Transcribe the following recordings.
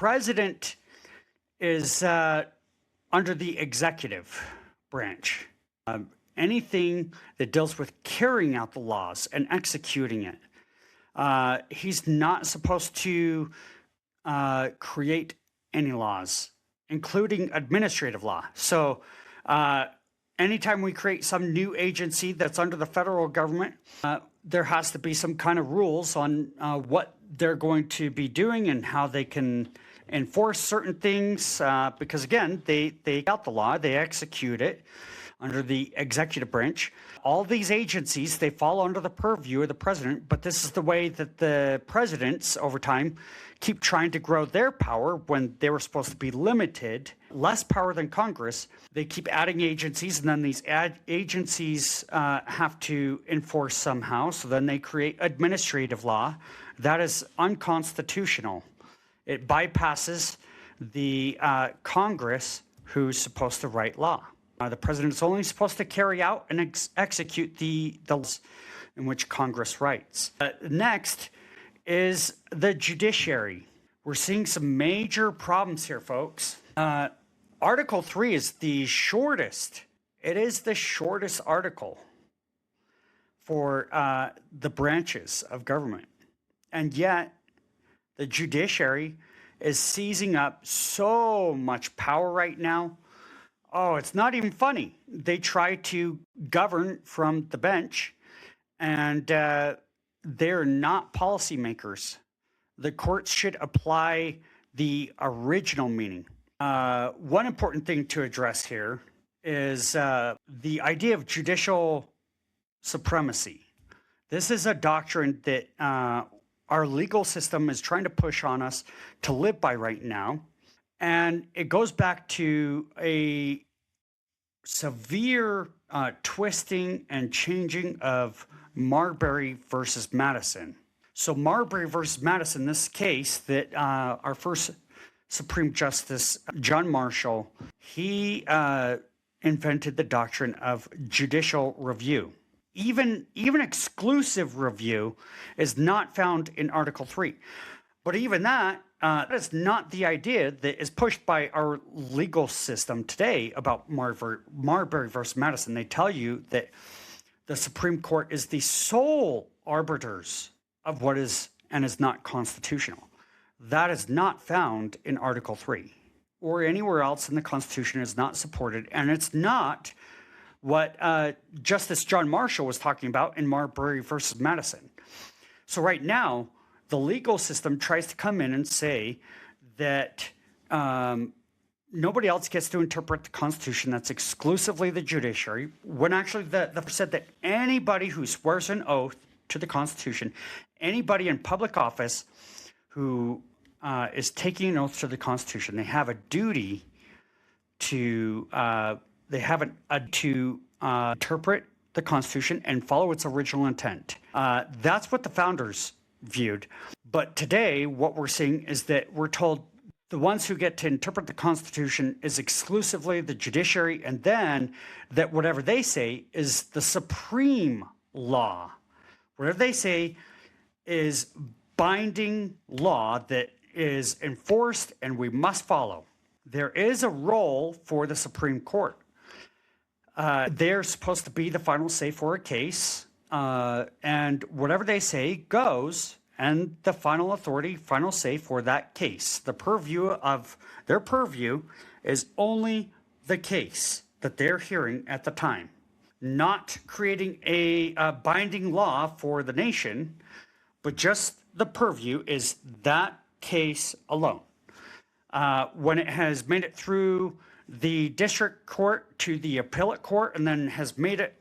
president is under the executive branch. Anything that deals with carrying out the laws and executing it. He's not supposed to create any laws, including administrative law. So anytime we create some new agency that's under the federal government, there has to be some kind of rules on what they're going to be doing and how they can enforce certain things. Because again, they got the law, they execute it under the executive branch. All these agencies, they fall under the purview of the president, but this is the way that the presidents over time keep trying to grow their power when they were supposed to be limited, less power than Congress. They keep adding agencies, and then these agencies have to enforce somehow, so then they create administrative law. That is unconstitutional. It bypasses the Congress, who's supposed to write law. The president is only supposed to carry out and execute the laws in which Congress writes. Next is the judiciary. We're seeing some major problems here, folks. Article 3 is the shortest. It is the shortest article for the branches of government. And yet, the judiciary is seizing up so much power right now. Oh, it's not even funny. They try to govern from the bench, and they're not policymakers. The courts should apply the original meaning. One important thing to address here is the idea of judicial supremacy. This is a doctrine that our legal system is trying to push on us to live by right now. And it goes back to a severe twisting and changing of Marbury versus Madison. So Marbury versus Madison, this case that our first Supreme Justice, John Marshall, he invented the doctrine of judicial review. Even exclusive review is not found in Article 3. But even that is not the idea that is pushed by our legal system today about Marbury versus Madison. They tell you that the Supreme Court is the sole arbiters of what is and is not constitutional. That is not found in Article 3 or anywhere else in the Constitution. Is not supported, and it's not what Justice John Marshall was talking about in Marbury versus Madison. So right now, the legal system tries to come in and say that nobody else gets to interpret the Constitution. That's exclusively the judiciary, when actually the said that anybody who swears an oath to the Constitution, anybody in public office who is taking an oath to the Constitution, they have a duty to interpret the Constitution and follow its original intent. That's what the founders viewed. But today, what we're seeing is that we're told the ones who get to interpret the Constitution is exclusively the judiciary, and then that whatever they say is the supreme law. Whatever they say is binding law that is enforced and we must follow. There is a role for the Supreme Court. They're supposed to be the final say for a case, and whatever they say goes, and the final authority, final say for that case. The purview of their purview is only the case that they're hearing at the time, not creating a binding law for the nation, but just the purview is that case alone. When it has made it through the district court to the appellate court, and then has made it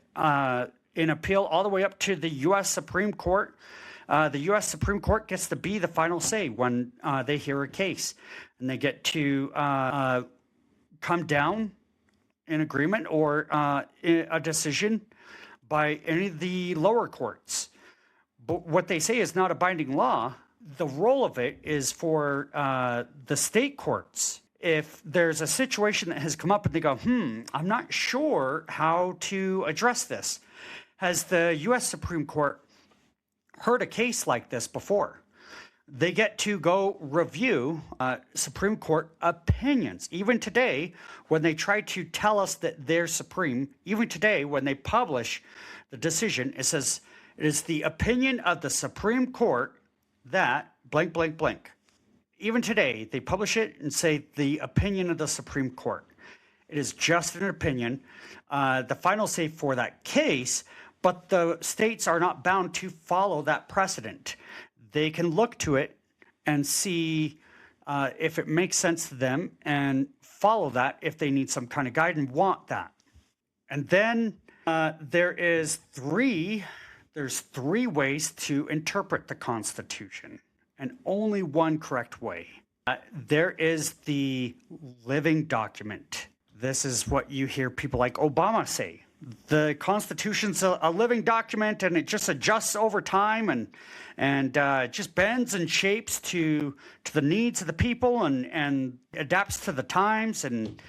in appeal all the way up to the U.S. Supreme Court, the U.S. Supreme Court gets to be the final say when they hear a case, and they get to come down in agreement or a decision by any of the lower courts. But what they say is not a binding law. The role of it is for the state courts. If there's a situation that has come up and they go, I'm not sure how to address this. Has the U.S. Supreme Court heard a case like this before? they get to go review Supreme Court opinions. Even today, when they try to tell us that they're supreme, even today, when they publish the decision, it says it is the opinion of the Supreme Court that blank, blank, blank. Even today, they publish it and say the opinion of the Supreme Court. It is just an opinion, the final say for that case, but the states are not bound to follow that precedent. They can look to it and see if it makes sense to them and follow that if they need some kind of guide and want that. And then there's three ways to interpret the Constitution, and only one correct way. There is the living document. This is what you hear people like Obama say. The Constitution's a living document, and it just adjusts over time, and it just bends and shapes to the needs of the people, and adapts to the times, and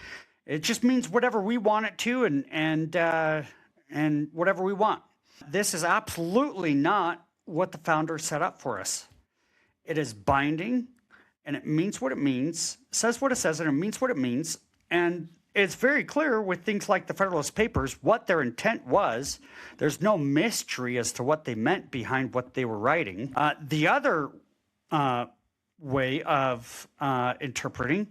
it just means whatever we want it to, and whatever we want. This is absolutely not what the founders set up for us. It is binding, and it means what it means, says what it says, and it means what it means, and it's very clear with things like the Federalist Papers what their intent was. There's no mystery as to what they meant behind what they were writing. The other way of interpreting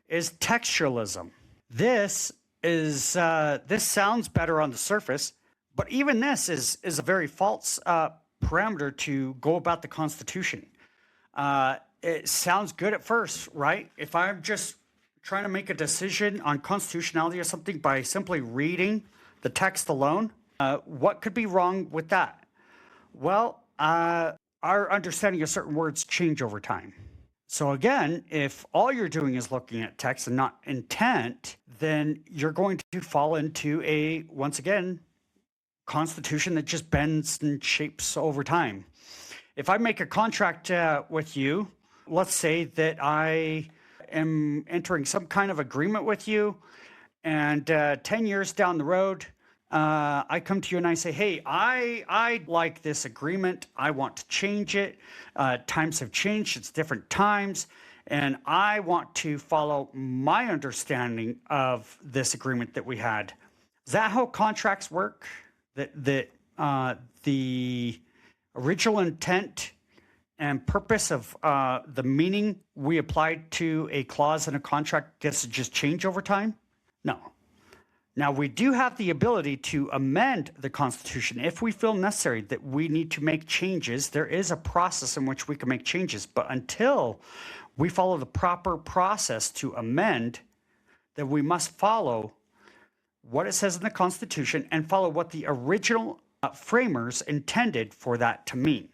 is textualism. This sounds better on the surface, but even this is a very false parameter to go about the Constitution. It sounds good at first, right? If I'm just trying to make a decision on constitutionality or something by simply reading the text alone, what could be wrong with that? Well, our understanding of certain words change over time. So again, if all you're doing is looking at text and not intent, then you're going to fall into a, once again, constitution that just bends and shapes over time. If I make a contract with you, let's say that I am entering some kind of agreement with you, and 10 years down the road, I come to you and I say, hey, I like this agreement. I want to change it. Times have changed. It's different times. And I want to follow my understanding of this agreement that we had. Is that how contracts work? That the original intent and purpose of the meaning we applied to a clause in a contract gets to just change over time? No. Now, we do have the ability to amend the Constitution if we feel necessary that we need to make changes. There is a process in which we can make changes, but until we follow the proper process to amend, then we must follow what it says in the Constitution and follow what the original framers intended for that to mean.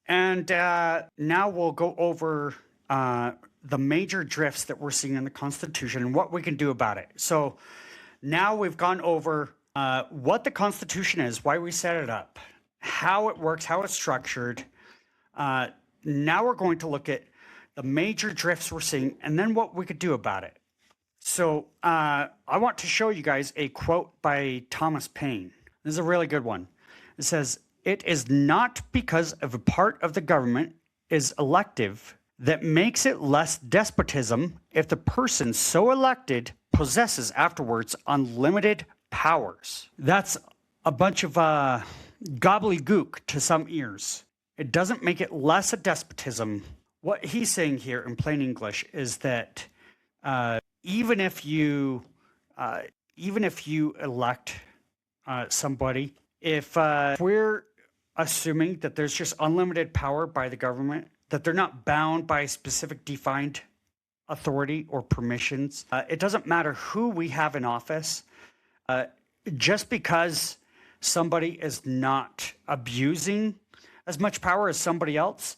And now we'll go over the major drifts that we're seeing in the Constitution and what we can do about it. So now we've gone over what the Constitution is, why we set it up, how it works, how it's structured. Now we're going to look at the major drifts we're seeing and then what we could do about it. So I want to show you guys a quote by Thomas Paine. This is a really good one. It says, "It is not because of a part of the government is elective that makes it less despotism if the person so elected possesses afterwards unlimited powers." That's a bunch of gobbledygook to some ears. It doesn't make it less a despotism. What he's saying here in plain English is that even if you elect somebody, if we're assuming that there's just unlimited power by the government, that they're not bound by specific defined authority or permissions, it doesn't matter who we have in office. Just because somebody is not abusing as much power as somebody else,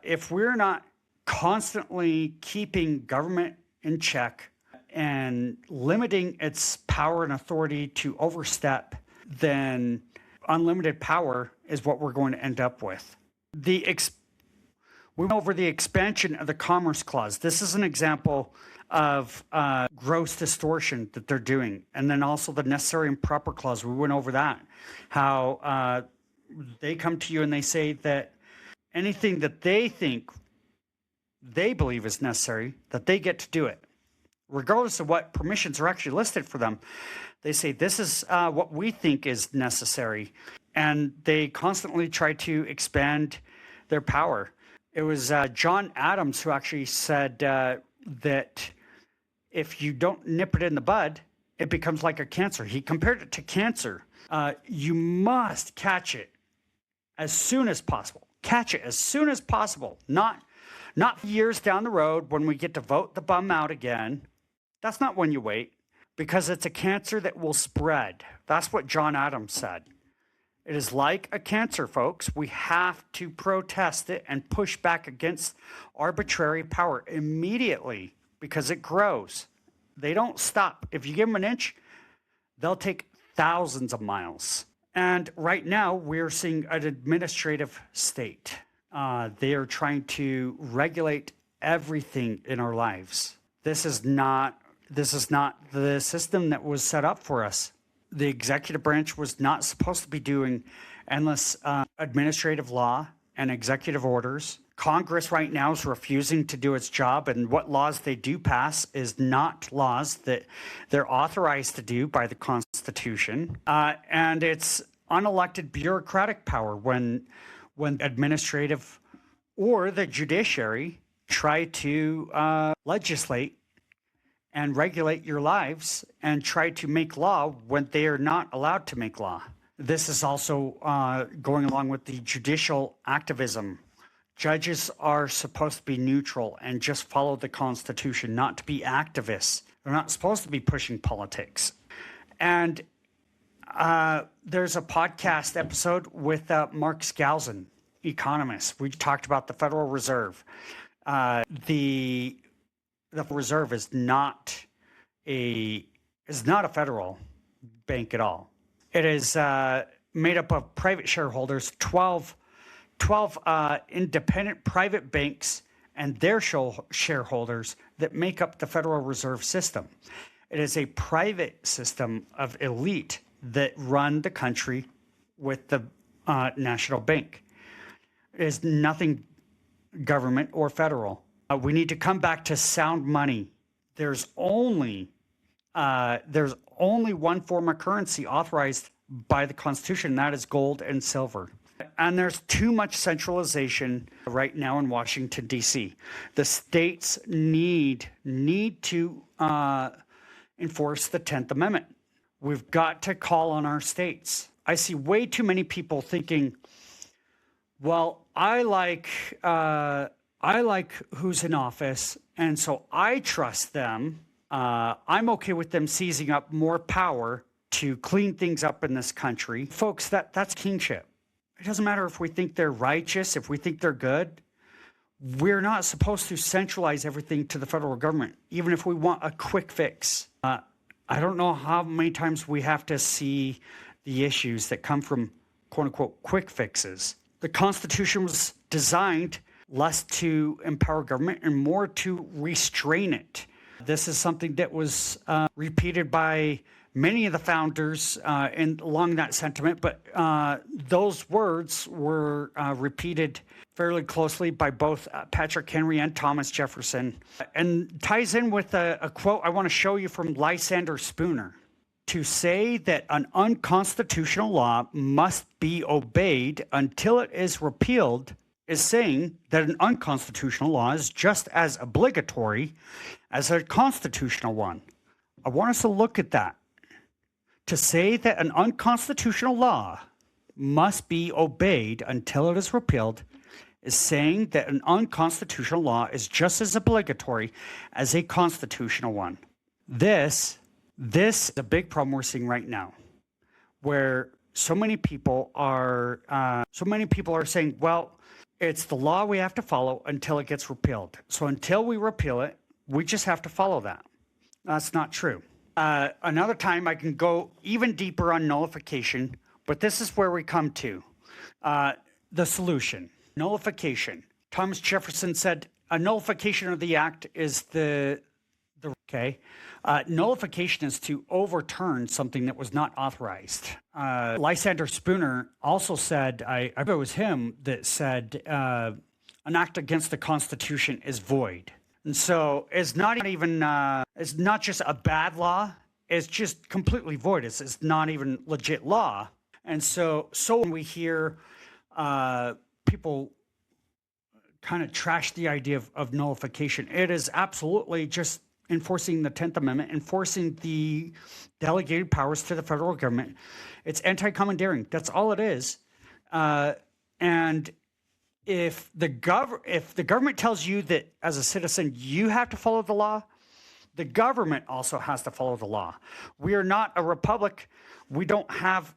if we're not constantly keeping government in check and limiting its power and authority to overstep, then unlimited power is what we're going to end up with. We went over the expansion of the Commerce Clause. This is an example of gross distortion that they're doing. And then also the Necessary and Proper Clause. We went over that, how they come to you and they say that anything that they think they believe is necessary, that they get to do it. Regardless of what permissions are actually listed for them, they say, this is what we think is necessary. And they constantly try to expand their power. It was John Adams who actually said that if you don't nip it in the bud, it becomes like a cancer. He compared it to cancer. You must catch it as soon as possible. Catch it as soon as possible, not years down the road when we get to vote the bum out again. That's not when you wait, because it's a cancer that will spread. That's what John Adams said. It is like a cancer, folks. We have to protest it and push back against arbitrary power immediately because it grows. They don't stop. If you give them an inch, they'll take thousands of miles. And right now, we're seeing an administrative state. They are trying to regulate everything in our lives. This is not the system that was set up for us. The executive branch was not supposed to be doing endless administrative law and executive orders. Congress right now is refusing to do its job, and what laws they do pass is not laws that they're authorized to do by the Constitution. And it's unelected bureaucratic power when administrative or the judiciary try to legislate and regulate your lives and try to make law when they are not allowed to make law. This is also going along with the judicial activism. Judges are supposed to be neutral and just follow the Constitution, not to be activists. They're not supposed to be pushing politics. And there's a podcast episode with Mark Skousen, economist. We talked about the Federal Reserve. The Reserve is not a federal bank at all. It is made up of private shareholders, 12 independent private banks and their shareholders that make up the Federal Reserve System. It is a private system of elite that run the country with the national bank. It is nothing government or federal. We need to come back to sound money. There's only one form of currency authorized by the Constitution, and that is gold and silver. And there's too much centralization right now in Washington, D.C. The states need to enforce the 10th Amendment. We've got to call on our states. I see way too many people thinking, well, I like who's in office, and so I trust them. I'm okay with them seizing up more power to clean things up in this country. Folks, that's kingship. It doesn't matter if we think they're righteous, if we think they're good. We're not supposed to centralize everything to the federal government, even if we want a quick fix. I don't know how many times we have to see the issues that come from quote-unquote quick fixes. The Constitution was designed less to empower government and more to restrain it. This is something that was repeated by many of the founders along that sentiment, but those words were repeated fairly closely by both Patrick Henry and Thomas Jefferson, and ties in with a quote I want to show you from Lysander Spooner. To say that an unconstitutional law must be obeyed until it is repealed is saying that an unconstitutional law is just as obligatory as a constitutional one. I want us to look at that. To say that an unconstitutional law must be obeyed until it is repealed is saying that an unconstitutional law is just as obligatory as a constitutional one. This is a big problem we're seeing right now, where so many people are saying, well, it's the law we have to follow until it gets repealed. So until we repeal it, we just have to follow that. That's not true. Another time I can go even deeper on nullification, but this is where we come to the solution. Nullification. Thomas Jefferson said a nullification of the act is nullification is to overturn something that was not authorized. Lysander Spooner also said, I bet it was him that said, a an act against the Constitution is void. And so it's not even, it's not just a bad law, it's just completely void. It's not even legit law. And so when we hear people kind of trash the idea of nullification, it is absolutely just enforcing the 10th Amendment, enforcing the delegated powers to the federal government. It's anti-commandeering. That's all it is. And if the government tells you that as a citizen you have to follow the law, the government also has to follow the law. We are not a republic. We don't have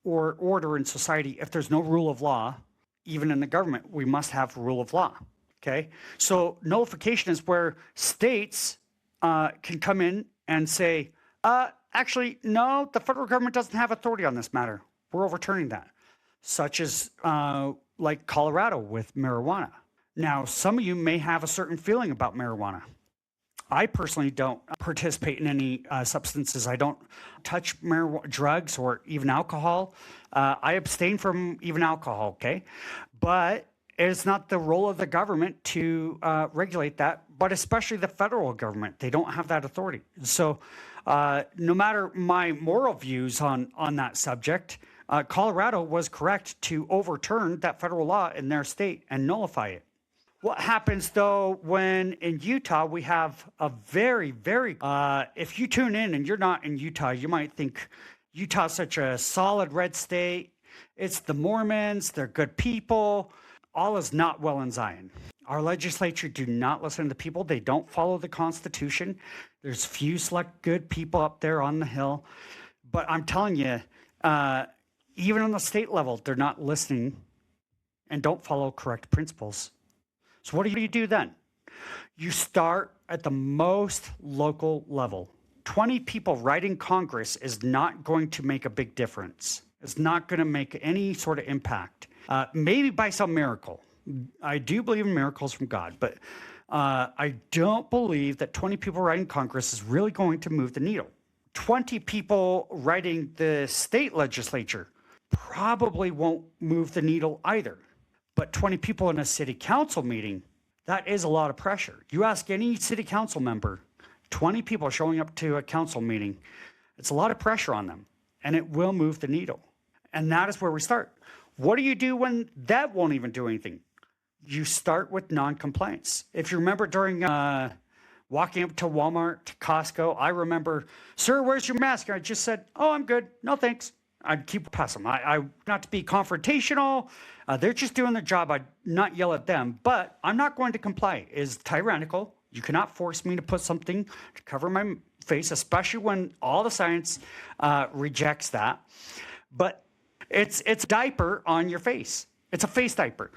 or order in society if there's no rule of law. Even in the government, we must have rule of law. Okay, so nullification is where states can come in and say, actually, no, the federal government doesn't have authority on this matter. We're overturning that, such as like Colorado with marijuana. Now, some of you may have a certain feeling about marijuana. I personally don't participate in any substances. I don't touch drugs or even alcohol. I abstain from even alcohol, okay? But it's not the role of the government to regulate that, but especially the federal government. They don't have that authority. So no matter my moral views on that subject, Colorado was correct to overturn that federal law in their state and nullify it. What happens, though, when in Utah we have a very, if you tune in and you're not in Utah, you might think Utah's such a solid red state. It's the Mormons, they're good people. All is not well in Zion. Our legislature do not listen to the people. They don't follow the Constitution. There's few select good people up there on the Hill. But I'm telling you, even on the state level, they're not listening and don't follow correct principles. So what do you do then? You start at the most local level. 20 people writing Congress is not going to make a big difference. It's not going to make any sort of impact. Maybe by some miracle. I do believe in miracles from God, but I don't believe that 20 people writing Congress is really going to move the needle. 20 people writing the state legislature probably won't move the needle either. But 20 people in a city council meeting, that is a lot of pressure. You ask any city council member, 20 people showing up to a council meeting, it's a lot of pressure on them, and it will move the needle. And that is where we start. What do you do when that won't even do anything? You start with non-compliance. If you remember during walking up to Walmart, to Costco, I remember, sir, where's your mask? And I just said, oh, I'm good. No, thanks. I'd keep passing them. I not to be confrontational. They're just doing their job. I'd not yell at them, but I'm not going to comply. It's tyrannical. You cannot force me to put something to cover my face, especially when all the science rejects that. But it's a diaper on your face. It's a face diaper.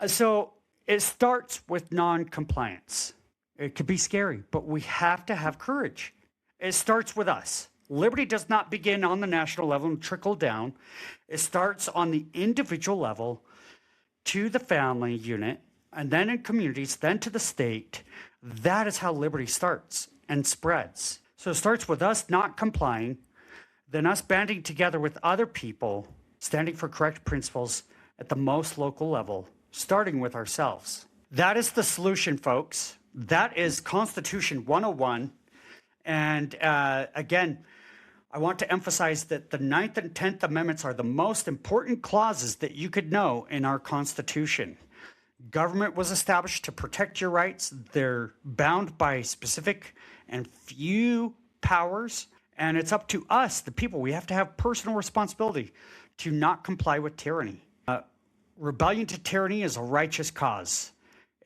So it starts with non-compliance. It could be scary, but we have to have courage. It starts with us. Liberty does not begin on the national level and trickle down. It starts on the individual level to the family unit, and then in communities, then to the state. That is how liberty starts and spreads. So it starts with us not complying, then us banding together with other people, standing for correct principles at the most local level, starting with ourselves. That is the solution, folks. That is Constitution 101. And again, I want to emphasize that the 9th and 10th Amendments are the most important clauses that you could know in our Constitution. Government was established to protect your rights. They're bound by specific and few powers, and it's up to us, the people. We have to have personal responsibility to not comply with tyranny. Rebellion to tyranny is a righteous cause,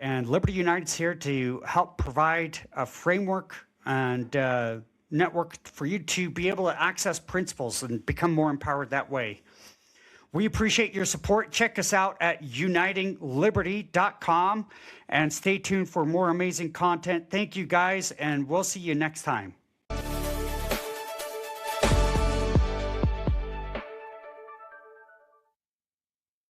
and Liberty United's here to help provide a framework and network for you to be able to access principles and become more empowered that way. We appreciate your support. Check us out at unitingliberty.com and stay tuned for more amazing content. Thank you guys, and we'll see you next time.